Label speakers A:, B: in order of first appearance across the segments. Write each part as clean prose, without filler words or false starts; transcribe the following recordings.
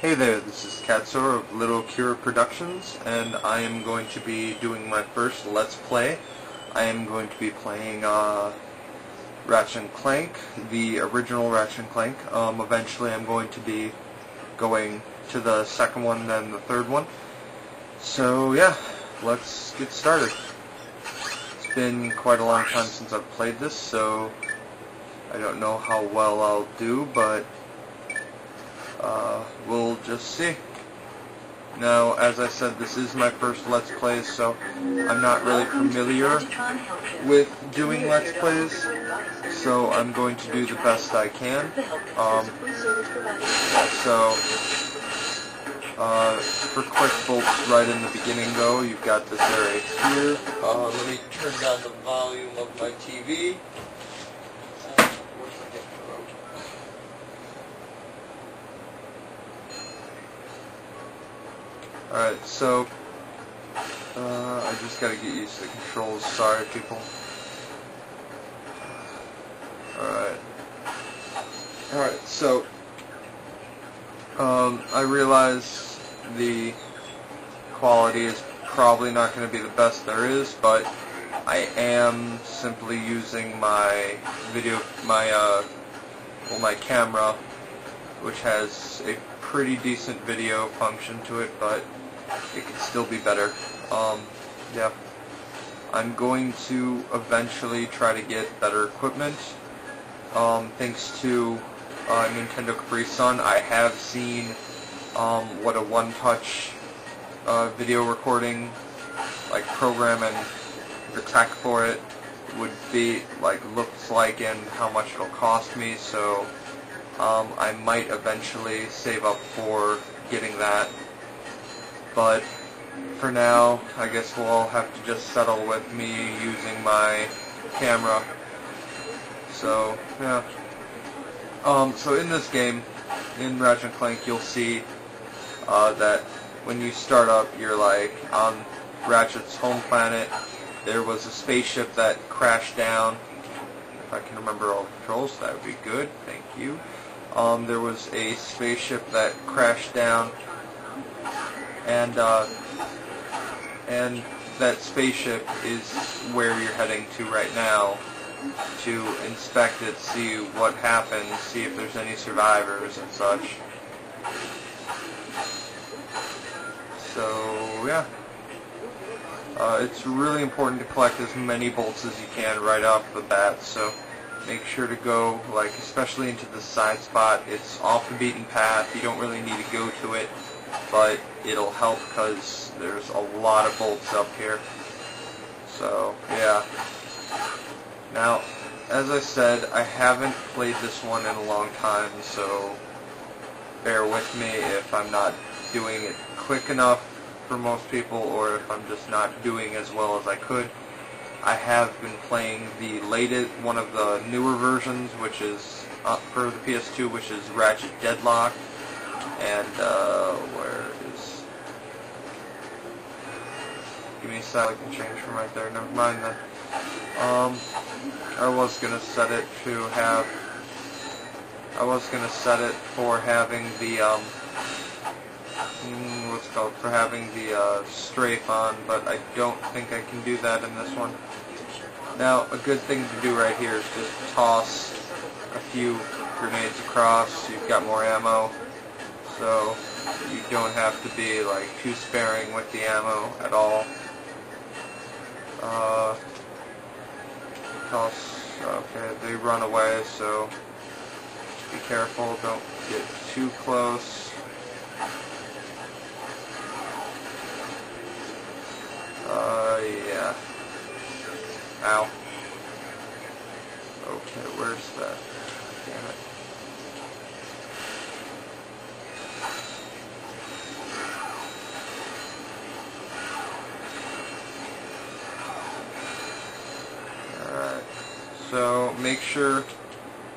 A: Hey there, this is Katsor of Little Cure Productions, and I am going to be doing my first Let's Play. I am going to be playing Ratchet&Clank, the original Ratchet&Clank. Eventually I'm going to be going to the second one and the third one. So yeah, let's get started. It's been quite a long time since I've played this, so I don't know how well I'll do, but we'll just see. Now, as I said, this is my first Let's Plays, so I'm not really familiar with doing Let's Plays, so I'm going to do the best I can. For quick bolts right in the beginning though, you've got this area here. Let me turn down the volume of my TV. Alright, so I just gotta get used to the controls. Sorry, people. Alright, so I realize the quality is probably not going to be the best there is, but I am simply using my my camera, which has a pretty decent video function to it, but it could still be better. Yeah. I'm going to eventually try to get better equipment. Thanks to Nintendo Capri Sun, I have seen what a one-touch video recording program and the tech for it would be looks like, and how much it'll cost me. So I might eventually save up for getting that, but for now I guess we'll all have to just settle with me using my camera. So yeah. So in this game, in Ratchet&Clank, you'll see that when you start up, you're on Ratchet's home planet. There was a spaceship that crashed down. If I can remember all the controls, that would be good. Thank you. There was a spaceship that crashed down, and that spaceship is where you're heading to right now to inspect it, see what happened, see if there's any survivors and such. So yeah, it's really important to collect as many bolts as you can right off the bat, so make sure to go, especially into the side spot. It's off the beaten path. You don't really need to go to it, but it'll help because there's a lot of bolts up here. So yeah. Now, as I said, I haven't played this one in a long time, so bear with me if I'm not doing it quick enough for most people, or if I'm just not doing as well as I could. I have been playing the latest, one of the newer versions, which is for the PS2, which is Ratchet Deadlock, and where is? Give me a sec, I can change from right there. Never mind then. I was gonna set it to have. I was gonna set it for having the what's it called? For having the strafe on, but I don't think I can do that in this one. Now, a good thing to do right here is just toss a few grenades across. You've got more ammo, so you don't have to be too sparing with the ammo at all. Okay, they run away, so be careful, don't get too close. Yeah. Ow. Okay, where's that? Damn it. So make sure,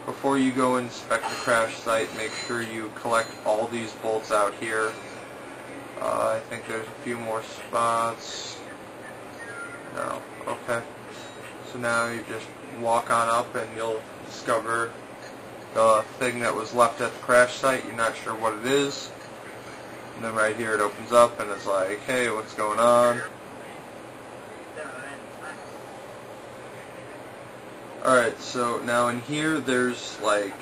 A: before you go inspect the crash site, make sure you collect all these bolts out here. I think there's a few more spots. No. Okay. So now you just walk on up and you'll discover the thing that was left at the crash site. You're not sure what it is. And then right here it opens up and it's like, hey, what's going on? Alright, so now in here there's like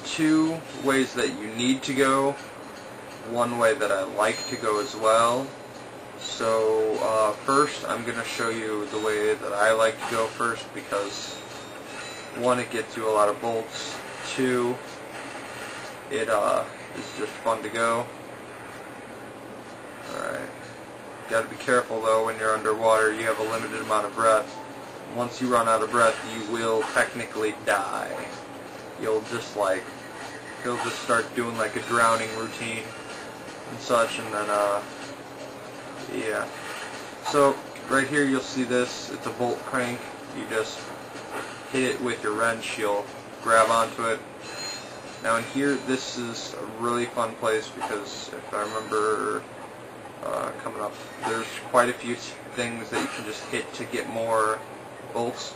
A: 2 ways that you need to go, one way that I like to go as well. So first I'm going to show you the way that I like to go first because 1, it gets you a lot of bolts, 2, it is just fun to go. Alright, gotta be careful though when you're underwater, you have a limited amount of breath. Once you run out of breath, you will technically die. You'll just he'll just start doing like a drowning routine and such, and then, yeah. So, right here you'll see this, it's a bolt crank. You just hit it with your wrench, you'll grab onto it. Now in here, this is a really fun place because if I remember coming up, there's quite a few things that you can just hit to get more bolts,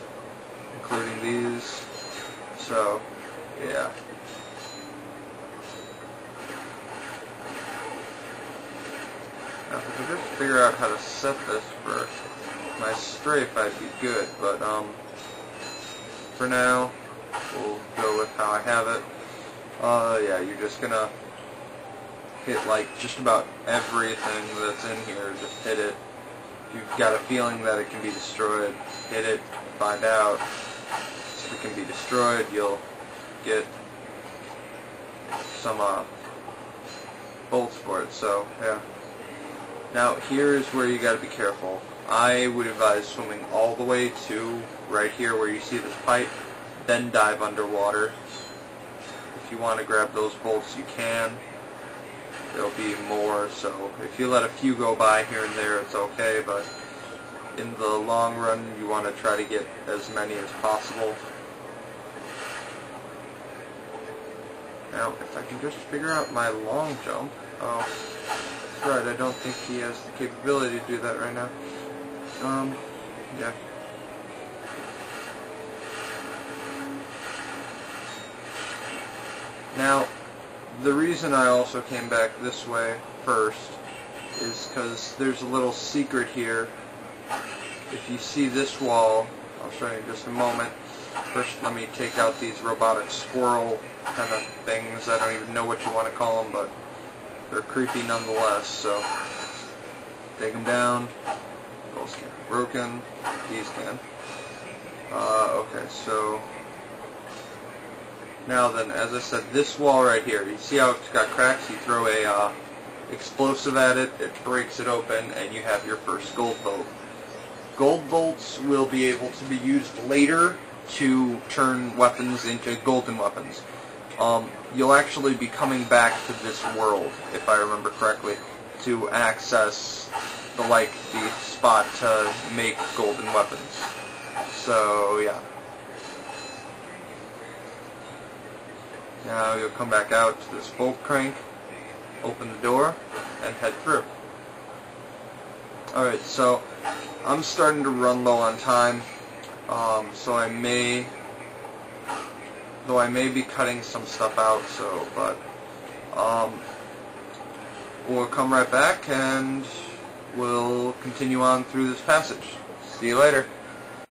A: including these. So, yeah. Now, if I could just figure out how to set this for my strafe, I'd be good. But for now, we'll go with how I have it. Yeah, you're just gonna hit like just about everything that's in here. Just hit it. If you've got a feeling that it can be destroyed, hit it, find out. If it can be destroyed, you'll get some bolts for it. So yeah. Now here's where you gotta be careful. I would advise swimming all the way to right here where you see this pipe, then dive underwater. If you want to grab those bolts, you can. There'll be more, so if you let a few go by here and there, it's okay, but in the long run, you want to try to get as many as possible. Now, if I can just figure out my long jump. Oh, that's right, I don't think he has the capability to do that right now. Yeah. Now, the reason I also came back this way first is because there's a little secret here. If you see this wall, I'll show you in just a moment. First, let me take out these robotic squirrel kind of things. I don't even know what you want to call them, but they're creepy nonetheless. So, take them down. Those can't be broken. These can. Okay, so now then, as I said, this wall right here, you see how it's got cracks? You throw a explosive at it, it breaks it open, and you have your first gold bolt. Gold bolts will be able to be used later to turn weapons into golden weapons. You'll actually be coming back to this world, if I remember correctly, to access the spot to make golden weapons. So, yeah. Now you'll come back out to this bolt crank, open the door, and head through. Alright, so I'm starting to run low on time, so I may be cutting some stuff out, but we'll come right back and we'll continue on through this passage. See you later.